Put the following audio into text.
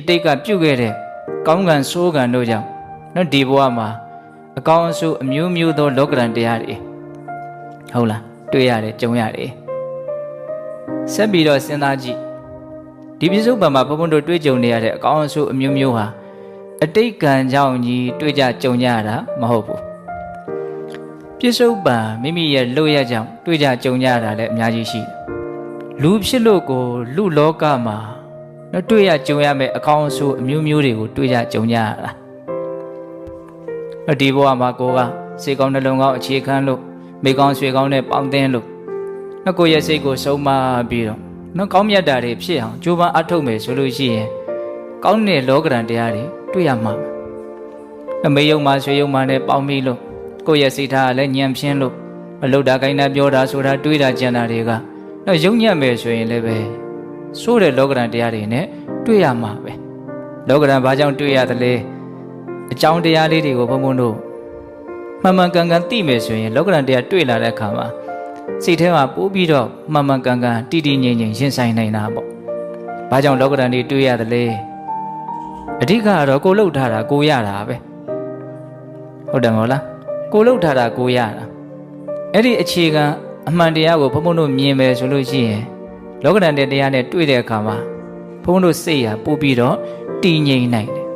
တိတ်ကပြုတ်ခဲ့တဲ့ကောင်းကံဆိုးကံတို့ကြောင့်နော်ဒီဘဝမှာအကောင်းအဆိုးအမျိုးမျိုးသောလောကရန်တရားတွေဟုတ်လားတွေ့ရတယ်ကြုံရတယ်ဆက်ပြီးတော့စဉ်းစားကြည့်ဒီပြစ္ဆုတ်ပံမှာဘုံဘုံတို့တွေ့ကြုံနေရတဲ့အကောင်းအဆိုးအမျိုးမျိုးဟာအတိတ်ကံကြောင့်ကြီးတွေ့ကြကြုံကြရတာမဟုတ်ဘူးပြစ္ဆုတ်ပံမိမိရဲ့လုပ်ရကြောင့်တွေ့ကြကြုံကြရတာလည်းအများကြီးရှိတယ်လူဖြစ်လို့ကိုလူလောကမှာနော်တွေ့ရကြုံရမယ့်အကောင်းအဆိုးအမျိုးမျိုးတွေကိုတွေ့ကြကြုံကြရတာဒီဘဝမှာကိုကစိတ်ကောင်းနှလုံးကောင်းအခြေခံလို့မိကောင်းဆွေကောင်းနဲ့ပေါင်းသင်းလို့နော်ကိုရဲ့စိတ်ကိုဆုံးမပြီးတော့နော်ကောင်းမြတ်တာတွေဖြစ်အောင်ကြိုးပမ်းအထောက်မယ်ဆိုလို့ရှိရင်ကောင်းတဲ့လောကရန်တရားတွေတွေ့ရမှာအမေယုံမှာဆွေယုံမှာနဲ့ပေါင်းပြီးလို့ကိုရဲ့စိတ်ထားကလည်းညံပြင်းလို့မလုတာကိုင်းတာပြောတာဆိုတာတွေးတာကြံတာတွေကနော်ယုံညံ့မယ်ဆိုရင်လည်းပဲဆိုးတဲ့လောကရန်တရားတွေနဲ့တွေ့ရမှာပဲလောကရန်ဘာကြောင့်တွေ့ရသလဲအကြောင်းတရားလေးတွေကိုဘုံဘုံတို့မှန်မှန်ကန်ကန်သိမယ်ဆိုရင်လောကရန်တရားတွေ့လာတဲ့အခါမှာစိတ်ထဲမှာပိုးပြီးတော့မှန်မှန်ကန်ကန်တည်တည်ငြိမ်ငြိမ်ရင်ဆိုင်နိုင်တာပေါ့။ဘာကြောင့်လောကရန်တွေတွေ့ရသလဲ။အဓိကကတော့ကိုလှုပ်ထားတာကိုရတာပဲ။ဟုတ်တယ်မဟုတ်လား။ကိုလှုပ်ထားတာကိုရတာ။အဲ့ဒီအခြေခံအမှန်တရားကိုဘုံဘုံတို့မြင်မယ်ဆိုလို့ရှိရင်လောကရန်တဲ့တရားနဲ့တွေ့တဲ့အခါမှာဘုံဘုံတို့စိတ်ဟာပိုးပြီးတော့တည်ငြိမ်နိုင်တယ်